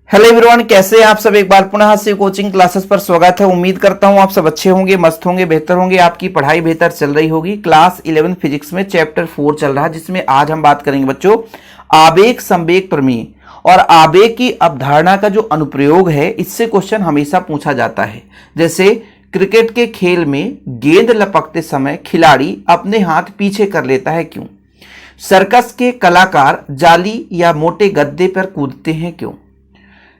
Hello everyone, कैसे हैं आप सब। एक बार पुनः से कोचिंग क्लासेस पर स्वागत है। उम्मीद करता हूं आप सब अच्छे होंगे, मस्त होंगे, बेहतर होंगे, आपकी पढ़ाई बेहतर चल रही होगी। क्लास 11 फिजिक्स में चैप्टर 4 चल रहा है, जिसमें आज हम बात करेंगे बच्चों आवेग संवेग प्रमेय। और आवेग की अवधारणा का जो अनुप्रयोग है, इससे क्वेश्चन हमेशा पूछा जाता है। जैसे क्रिकेट के खेल में गेंद लपकते समय खिलाड़ी अपने हाथ पीछे कर लेता है, क्यों? सर्कस के कलाकार जाली या मोटे गद्दे पर कूदते हैं, क्यों?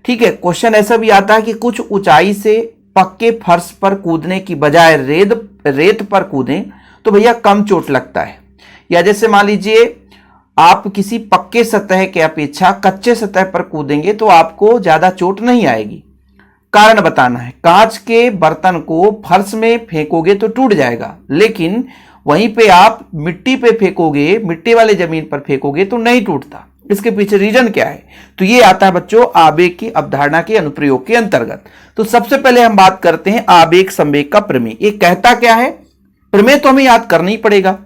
ठीक है। क्वेश्चन ऐसा भी आता है कि कुछ ऊंचाई से पक्के फर्श पर कूदने की बजाय रेत पर कूदें तो भैया कम चोट लगता है। या जैसे मान लीजिए आप किसी पक्के सतह के अपेक्षा कच्चे सतह पर कूदेंगे तो आपको ज्यादा चोट नहीं आएगी। कारण बताना है। कांच के बर्तन को फर्श में फेंकोगे तो टूट जाएगा, लेकिन वहीं पे आप मिट्टी पे फेंकोगे, मिट्टी वाले जमीन पर फेंकोगे तो नहीं टूटता। इसके पीछे रीजन क्या है? तो ये आता है बच्चों आवेग की अवधारणा के अनुप्रयोग के अंतर्गत। तो सबसे पहले हम बात करते हैं आवेग संवेग का प्रमेय। ये कहता क्या है? प्रमेय तो हमें याद करना ही पड़ेगा।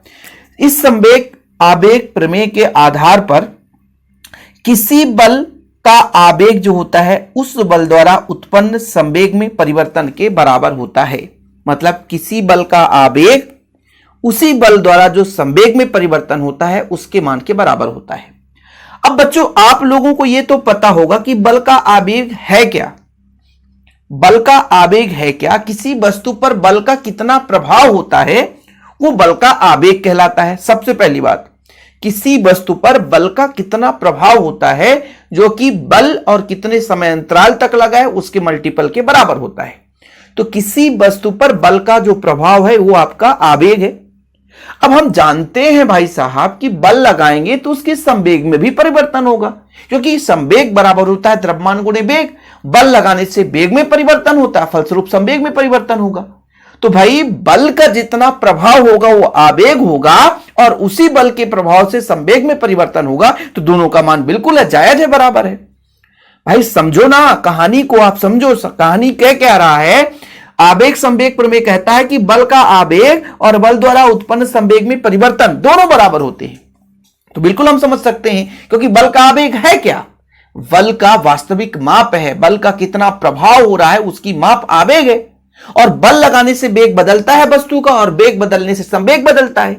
इस संवेग आवेग प्रमेय के आधार पर किसी बल का आवेग जो होता है उस बल द्वारा उत्पन्न संवेग में परिवर्तन के बराबर होता है। मतलब किसी बल का आवेग उसी बल द्वारा जो संवेग में परिवर्तन होता है उसके मान के बराबर होता है। अब बच्चों आप लोगों को यह तो पता होगा कि बल का आवेग है क्या। बल का आवेग है क्या? किसी वस्तु पर बल का कितना प्रभाव होता है वो बल का आवेग कहलाता है। सबसे पहली बात, किसी वस्तु पर बल का कितना प्रभाव होता है जो कि बल और कितने समय अंतराल तक लगा है उसके मल्टीपल के बराबर होता है। तो किसी वस्तु पर बल का जो प्रभाव है वो आपका आवेग है। अब हम जानते हैं भाई साहब कि बल लगाएंगे तो उसके संवेग में भी परिवर्तन होगा, क्योंकि संवेग बराबर होता है द्रव्यमान गुणे वेग। बल लगाने से वेग में परिवर्तन होता है, फलस्वरूप संवेग में परिवर्तन होगा। तो भाई बल का जितना प्रभाव होगा वो आवेग होगा, और उसी बल के प्रभाव से संवेग में परिवर्तन होगा। तो दोनों का मान बिल्कुल है, जायज है, बराबर है। भाई समझो ना, कहानी को आप समझो। कहानी क्या रहा है? आवेग संवेग प्रमेय कहता है कि बल का आवेग और बल द्वारा उत्पन्न संवेग में परिवर्तन दोनों बराबर होते हैं। तो बिल्कुल हम समझ सकते हैं, क्योंकि बल का आवेग है क्या? बल का वास्तविक माप है। बल का कितना प्रभाव हो रहा है उसकी माप आवेग है। और बल लगाने से वेग बदलता है वस्तु का, और वेग बदलने से संवेग बदलता है।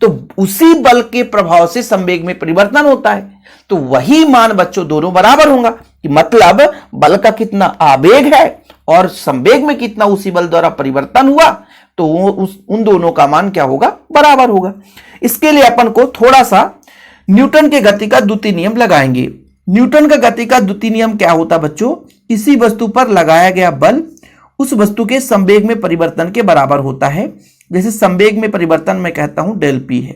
तो उसी बल के प्रभाव से संवेग में परिवर्तन होता है। तो वही मान बच्चों दोनों बराबर होगा। कि मतलब बल का कितना आवेग है और संवेग में कितना उसी बल द्वारा परिवर्तन हुआ, तो उन दोनों का मान क्या होगा? बराबर होगा। इसके लिए अपन को थोड़ा सा न्यूटन के गति का द्वितीय नियम लगाएंगे। न्यूटन का गति का द्वितीय नियम क्या होता बच्चों? किसी वस्तु पर लगाया गया बल उस वस्तु के संवेग में परिवर्तन के बराबर होता है। जैसे संवेग में परिवर्तन मैं कहता हूं डेल पी है,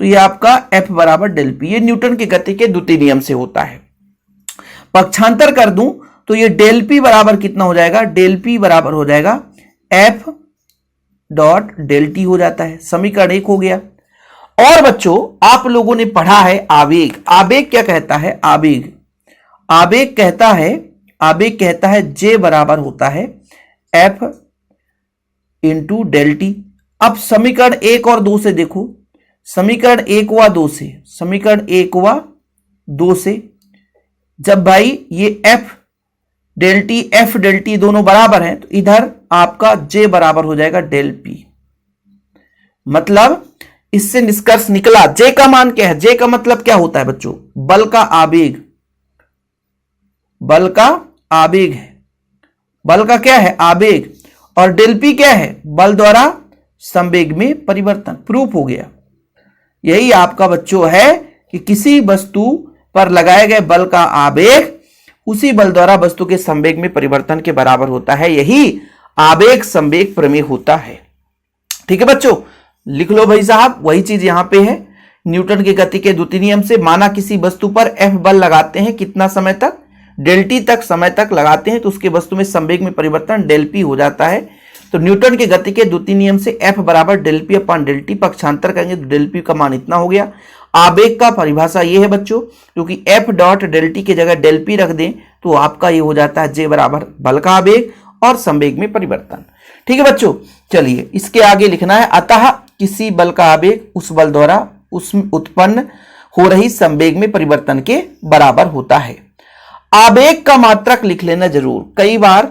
तो यह आपका एफ बराबर डेल पी। ये न्यूटन के गति के द्वितीय नियम से होता है। पक्षांतर कर दूं तो ये डेल पी बराबर कितना हो जाएगा? डेल पी बराबर हो जाएगा एफ डॉट डेल टी हो जाता है। समीकरण 1 हो गया। और बच्चों आप लोगों ने पढ़ा है आवेग। आवेग क्या कहता है? आवेग कहता है जे बराबर होता है एफ इंटू डेल टी। अब समीकरण 1 और 2 से देखो। समीकरण 1 व 2 से जब भाई ये एफ डेल टी दोनों बराबर हैं, तो इधर आपका जे बराबर हो जाएगा डेल पी। मतलब इससे निष्कर्ष निकला जे का मान क्या है? जे का मतलब क्या होता है बच्चों? बल का आवेग है। बल का क्या है? आवेग। और डेल पी क्या है? बल द्वारा संवेग में परिवर्तन। प्रूफ हो गया। यही आपका बच्चों है कि किसी वस्तु पर लगाए गए बल का आवेग उसी बल द्वारा वस्तु के संवेग में परिवर्तन के बराबर होता है। यही आवेग संवेग प्रमेय होता है। ठीक है बच्चों, लिख लो भाई साहब। वही चीज यहां पे है। न्यूटन के गति के द्वितीय नियम से माना किसी वस्तु पर एफ बल लगाते हैं, कितना समय तक? डेल टी तक समय तक लगाते हैं, तो उसके वस्तु में संवेग में परिवर्तन डेल पी हो जाता है। तो न्यूटन के गति के द्वितीय नियम से एफ बराबर del p upon del t. पक्षांतर करेंगे तो डेल पी का मान इतना हो गया। आवेग का परिभाषा ये है बच्चों, क्योंकि एफ डॉट डेल टी की जगह डेल पी रख दें तो आपका ये हो जाता है जे बराबर बल का आवेग और संवेग में परिवर्तन। ठीक है बच्चों, चलिए इसके आगे लिखना है। अतः किसी बल का आवेग उस बल द्वारा उसमें उत्पन्न हो रही संवेग में परिवर्तन के बराबर होता है। आवेग का मात्रक लिख लेना जरूर, कई बार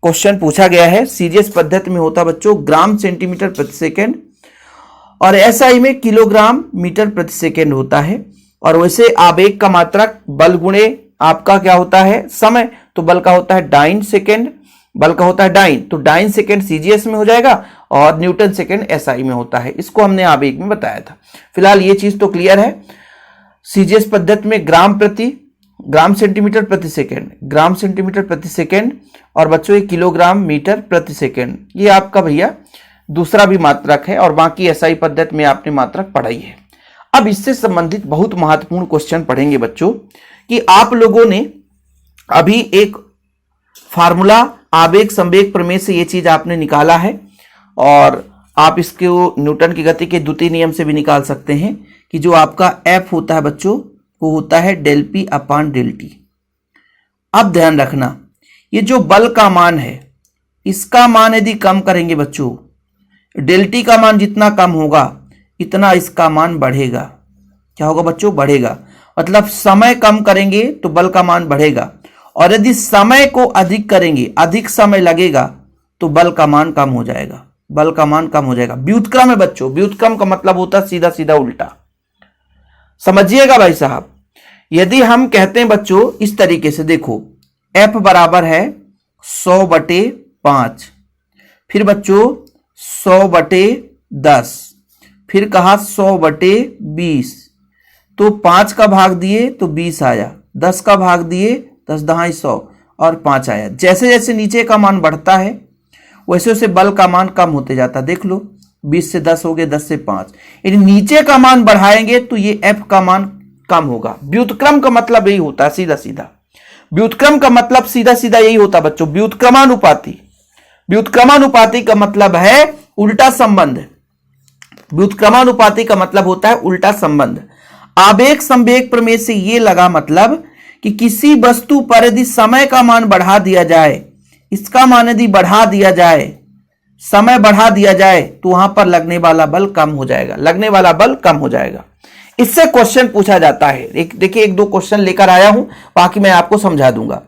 क्वेश्चन पूछा गया है। सीजीएस पद्धति में होता बच्चों ग्राम सेंटीमीटर प्रति सेकेंड और एसआई में किलोग्राम मीटर प्रति सेकेंड होता है। और वैसे आवेग का मात्रक बल गुणे आपका क्या होता है समय, तो बल का होता है डाइन सेकेंड, बल का होता है डाइन, तो डाइन सेकेंड सीजीएस में हो जाएगा और न्यूटन सेकेंड एसआई में होता है। इसको हमने आवेग में बताया था। फिलहाल ये चीज तो क्लियर है। सीजीएस पद्धति में ग्राम सेंटीमीटर प्रति सेकेंड, ग्राम सेंटीमीटर प्रति सेकेंड और बच्चों ये किलोग्राम मीटर प्रति सेकेंड, ये आपका भैया दूसरा भी मात्रक है। और बाकी एसआई पद्धति में आपने मात्रक पढ़ाई है। अब इससे संबंधित बहुत महत्वपूर्ण क्वेश्चन पढ़ेंगे बच्चों कि आप लोगों ने अभी एक फार्मूला आवेग संवेग प्रमेय से ये चीज आपने निकाला है और आप इसको न्यूटन की गति के द्वितीय नियम से भी निकाल सकते हैं कि जो आपका एफ होता है बच्चों वो होता है del p upon del t. अब ध्यान रखना ये जो बल का मान है इसका मान यदि कम करेंगे बच्चों, डेल टी का मान जितना कम होगा इतना इसका मान बढ़ेगा। क्या होगा बच्चों? बढ़ेगा। मतलब समय कम करेंगे तो बल का मान बढ़ेगा और यदि समय को अधिक करेंगे, अधिक समय लगेगा तो बल का मान कम हो जाएगा, बल का मान कम हो जाएगा। व्युत्क्रम है बच्चों, व्युत्क्रम का मतलब होता है सीधा सीधा उल्टा। समझिएगा भाई साहब। यदि हम कहते हैं बच्चों इस तरीके से, देखो F बराबर है 100/5, फिर बच्चों 100/10, फिर कहा 100/20, तो 5 का भाग दिए तो 20 आया, 10 का भाग दिए 10 दहाई 100 और 5 आया। जैसे जैसे नीचे का मान बढ़ता है वैसे वैसे बल का मान कम होते जाता। देख लो 20 से 10 हो गए, 10 से 5। यदि नीचे का मान बढ़ाएंगे तो ये F का मान कम होगा। व्युत्क्रम का मतलब यही होता है सीधा सीधा। व्युत्क्रम का मतलब सीधा सीधा यही होता बच्चों, व्युत्क्रमानुपाती। व्युत्क्रमानुपाती का मतलब है उल्टा संबंध। व्युत्क्रमानुपाती का मतलब होता है उल्टा संबंध। आवेग संवेग प्रमेय से यह लगा मतलब कि किसी वस्तु पर यदि समय का मान बढ़ा दिया जाए, इसका मान यदि बढ़ा दिया जाए, समय बढ़ा दिया जाए तो वहां पर लगने वाला बल कम हो जाएगा, लगने वाला बल कम हो जाएगा। इससे क्वेश्चन पूछा जाता है। देखिए एक दो क्वेश्चन लेकर आया हूं, बाकी मैं आपको समझा दूंगा।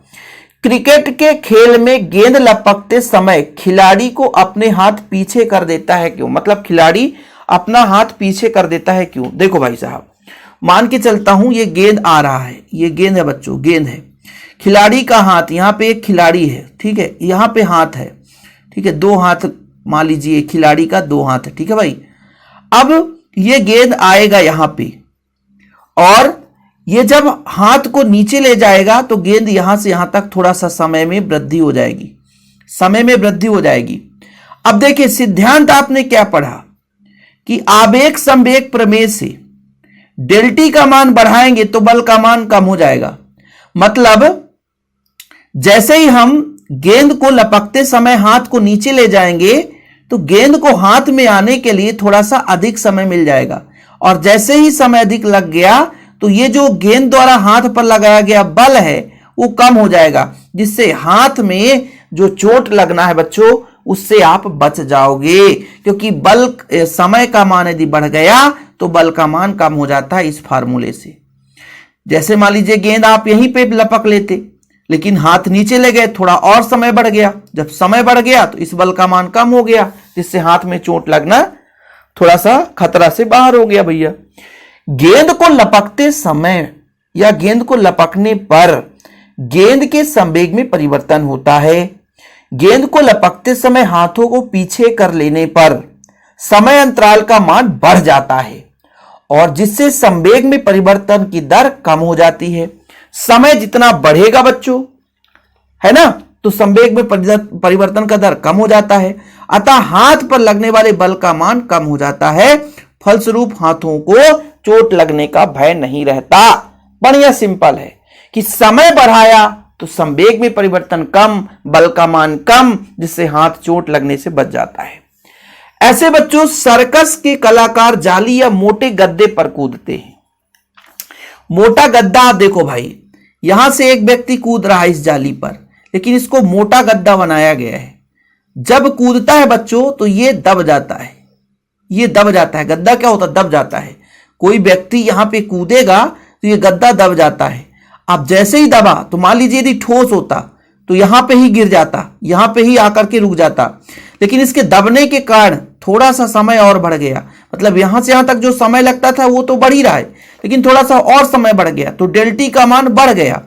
क्रिकेट के खेल में गेंद लपकते समय खिलाड़ी को अपने हाथ पीछे कर देता है क्यों? मतलब खिलाड़ी अपना हाथ पीछे कर देता है क्यों? देखो भाई साहब, मान के चलता हूं ये गेंद आ रहा है, ये गेंद है बच्चों, गेंद है, खिलाड़ी का हाथ, यहां पे एक खिलाड़ी है, ठीक है, यहां पे हाथ है, ठीक है, 2 हाथ मान लीजिए, खिलाड़ी का 2 हाथ है, ठीक है भाई। अब ये गेंद आएगा यहां पे और ये जब हाथ को नीचे ले जाएगा तो गेंद यहां से यहां तक थोड़ा सा समय में वृद्धि हो जाएगी, समय में वृद्धि हो जाएगी। अब देखिए सिद्धांत आपने क्या पढ़ा कि आवेग संवेग प्रमेय से डेल टी का मान बढ़ाएंगे तो बल का मान कम हो जाएगा। मतलब जैसे ही हम गेंद को लपकते समय हाथ को नीचे ले जाएंगे तो गेंद को हाथ में आने के लिए थोड़ा सा अधिक समय मिल जाएगा और जैसे ही समय अधिक लग गया तो ये जो गेंद द्वारा हाथ पर लगाया गया बल है वो कम हो जाएगा, जिससे हाथ में जो चोट लगना है बच्चों उससे आप बच जाओगे। क्योंकि बल समय का मान यदि बढ़ गया तो बल का मान कम हो जाता है इस फार्मूले से। जैसे मान लीजिए गेंद आप यहीं पे लपक लेते लेकिन हाथ नीचे ले गए, थोड़ा और समय बढ़ गया, जब समय बढ़ गया तो इस बल का मान कम हो गया, जिससे हाथ में चोट लगना थोड़ा सा खतरा से बाहर हो गया भैया। गेंद को लपकते समय या गेंद को लपकने पर गेंद के संवेग में परिवर्तन होता है। गेंद को लपकते समय हाथों को पीछे कर लेने पर समय अंतराल का मान बढ़ जाता है और जिससे संवेग में परिवर्तन की दर कम हो जाती है। समय जितना बढ़ेगा बच्चों, है ना, तो संवेग में परिवर्तन का दर कम हो जाता है, अतः हाथ पर लगने वाले बल का मान कम हो जाता है। फलस्वरूप हाथों को चोट लगने का भय नहीं रहता। बढ़िया सिंपल है कि समय बढ़ाया तो संवेग में परिवर्तन कम, बल का मान कम, जिससे हाथ चोट लगने से बच जाता है। ऐसे बच्चों सर्कस के कलाकार जाली या मोटे गद्दे पर कूदते हैं। मोटा गद्दा, देखो भाई यहां से एक व्यक्ति कूद रहा है इस जाली पर, लेकिन इसको मोटा गद्दा बनाया गया है। जब कूदता है बच्चों तो ये दब जाता है, ये दब जाता है। गद्दा क्या होता है? दब जाता है। कोई व्यक्ति यहां पे कूदेगा तो ये गद्दा दब जाता है। आप जैसे ही दबा तो मान लीजिए यदि ठोस होता तो यहां पे ही गिर जाता, यहां पे ही आकर के रुक जाता, लेकिन इसके दबने के कारण थोड़ा सा समय और बढ़ गया। मतलब यहां से यहां तक जो समय लगता था वो तो बढ़ ही रहा है, लेकिन थोड़ा सा और समय बढ़ गया तो डेल टी का मान बढ़ गया।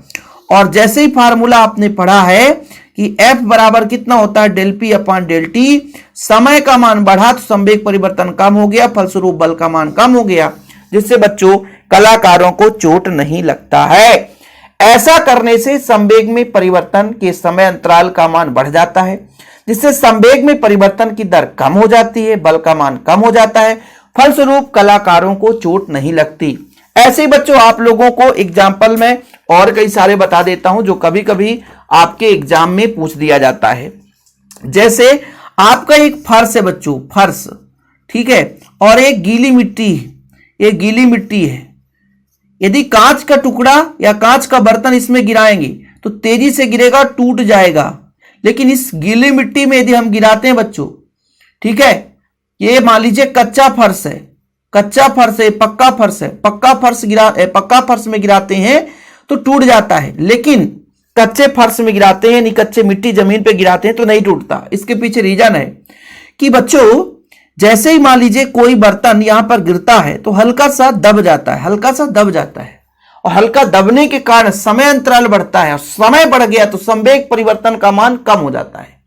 और जैसे ही फार्मूला आपने पढ़ा है कि F बराबर कितना होता है, del p upon del t, समय का मान बढ़ा तो संवेग परिवर्तन कम हो गया, फलस्वरूप बल का मान कम हो गया, जिससे बच्चों कलाकारों को चोट नहीं लगता है। ऐसा करने से संवेग में परिवर्तन के समय अंतराल का मान बढ़ जाता है, जिससे संवेग में परिवर्तन की दर कम हो जाती है, बल का मान कम हो जाता है, फलस्वरूप कलाकारों को चोट नहीं लगती। ऐसे ही बच्चों आप लोगों को एग्जाम्पल में और कई सारे बता देता हूं जो कभी कभी आपके एग्जाम में पूछ दिया जाता है। जैसे आपका एक फर्श है बच्चों, फर्श, ठीक है, और एक गीली मिट्टी, एक गीली मिट्टी है। यदि कांच का टुकड़ा या कांच का बर्तन इसमें गिराएंगे तो तेजी से गिरेगा, टूट जाएगा। लेकिन इस गीली मिट्टी में यदि हम गिराते हैं बच्चों, ठीक है, ये मान लीजिए कच्चा फर्श है, कच्चा फर्श है, पक्का फर्श है, पक्का फर्श में गिराते हैं तो टूट जाता है, लेकिन कच्चे फर्श में गिराते हैं, यानी कच्चे मिट्टी जमीन पे गिराते हैं तो नहीं टूटता। इसके पीछे रीजन है कि बच्चों जैसे ही मान लीजिए कोई बर्तन यहां पर गिरता है तो हल्का सा दब जाता है, हल्का सा दब जाता है, और हल्का दबने के कारण समय अंतराल बढ़ता है, और समय बढ़ गया तो संवेग परिवर्तन का मान कम हो जाता है।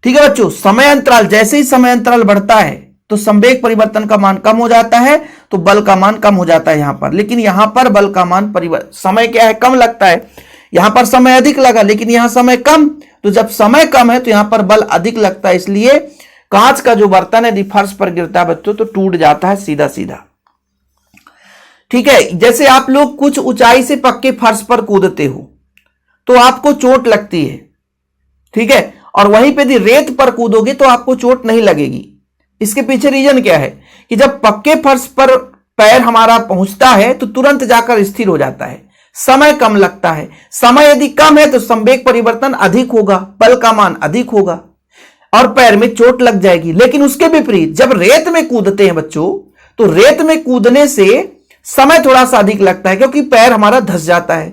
ठीक है बच्चों, समय अंतराल, जैसे ही समय अंतराल बढ़ता है तो संवेग परिवर्तन का मान कम हो जाता है, तो बल का मान कम हो जाता है यहां पर। लेकिन यहां पर बल का मान समय क्या है, कम लगता है, यहां पर समय अधिक लगा लेकिन यहां समय कम, तो जब समय कम है तो यहां पर बल अधिक लगता है। इसलिए कांच का जो बर्तन है यदि फर्श पर गिरता है बच्चों तो टूट जाता है सीधा सीधा। ठीक है, जैसे आप लोग कुछ ऊंचाई से पक्के फर्श पर कूदते हो तो आपको चोट लगती है, ठीक है, और वहीं पे यदि रेत पर कूदोगे तो आपको चोट नहीं लगेगी। इसके पीछे रीजन क्या है कि जब पक्के फर्श पर पैर हमारा पहुंचता है तो तुरंत जाकर स्थिर हो जाता है, समय कम लगता है। समय यदि कम है तो संवेग परिवर्तन अधिक होगा, बल का मान अधिक होगा और पैर में चोट लग जाएगी। लेकिन उसके विपरीत जब रेत में कूदते हैं बच्चों तो रेत में कूदने से समय थोड़ा सा अधिक लगता है क्योंकि पैर हमारा धंस जाता है।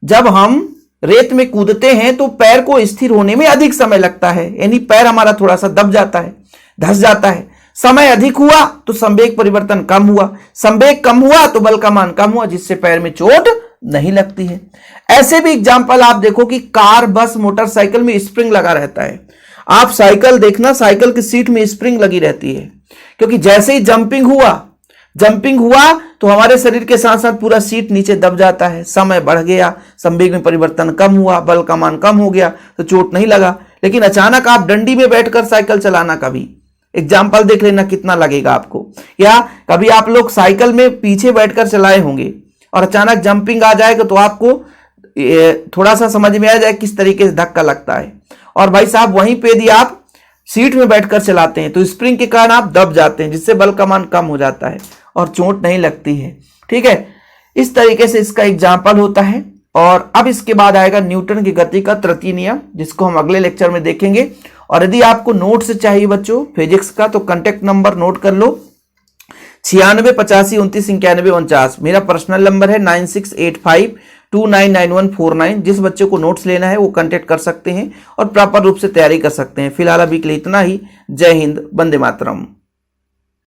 जब हम रेत में कूदते हैं तो पैर को स्थिर होने में अधिक समय लगता है, यानी पैर हमारा थोड़ा सा दब जाता है, धंस जाता है। समय अधिक हुआ तो संवेग परिवर्तन कम हुआ, संवेग कम हुआ तो बल का मान कम हुआ, जिससे पैर में चोट नहीं लगती है। ऐसे भी एग्जाम्पल आप देखो कि कार, बस, मोटरसाइकिल में स्प्रिंग लगा रहता है। आप साइकिल देखना, साइकिल की सीट में स्प्रिंग लगी रहती है क्योंकि जैसे ही जंपिंग हुआ तो हमारे शरीर के साथ साथ पूरा सीट नीचे दब जाता है, समय बढ़ गया, संवेग में परिवर्तन कम हुआ, बल का मान कम हो गया तो चोट नहीं लगा। लेकिन अचानक आप डंडी में बैठकर साइकिल चलाना, कभी एग्जाम्पल देख लेना कितना लगेगा आपको, या कभी आप लोग साइकिल में पीछे बैठकर चलाए होंगे और अचानक जंपिंग आ जाएगा तो आपको थोड़ा सा समझ में आ जाए किस तरीके से धक्का लगता है। और भाई साहब वहीं पे यदि आप सीट में बैठकर चलाते हैं तो स्प्रिंग के कारण आप दब जाते हैं, जिससे बल का मान कम हो जाता है और चोट नहीं लगती है। ठीक है, इस तरीके से इसका एग्जाम्पल होता है। और अब इसके बाद आएगा न्यूटन की गति का तृतीय नियम, जिसको हम अगले लेक्चर में देखेंगे। और यदि आपको नोट्स चाहिए बच्चों फिजिक्स का तो कांटेक्ट नंबर नोट कर लो, 9685299149। मेरा पर्सनल नंबर है 9685299149। जिस बच्चे को नोट्स लेना है वो कांटेक्ट कर सकते हैं और प्रॉपर रूप से तैयारी कर सकते हैं। फिलहाल अभी के लिए इतना ही। जय हिंद, वंदे मातरम।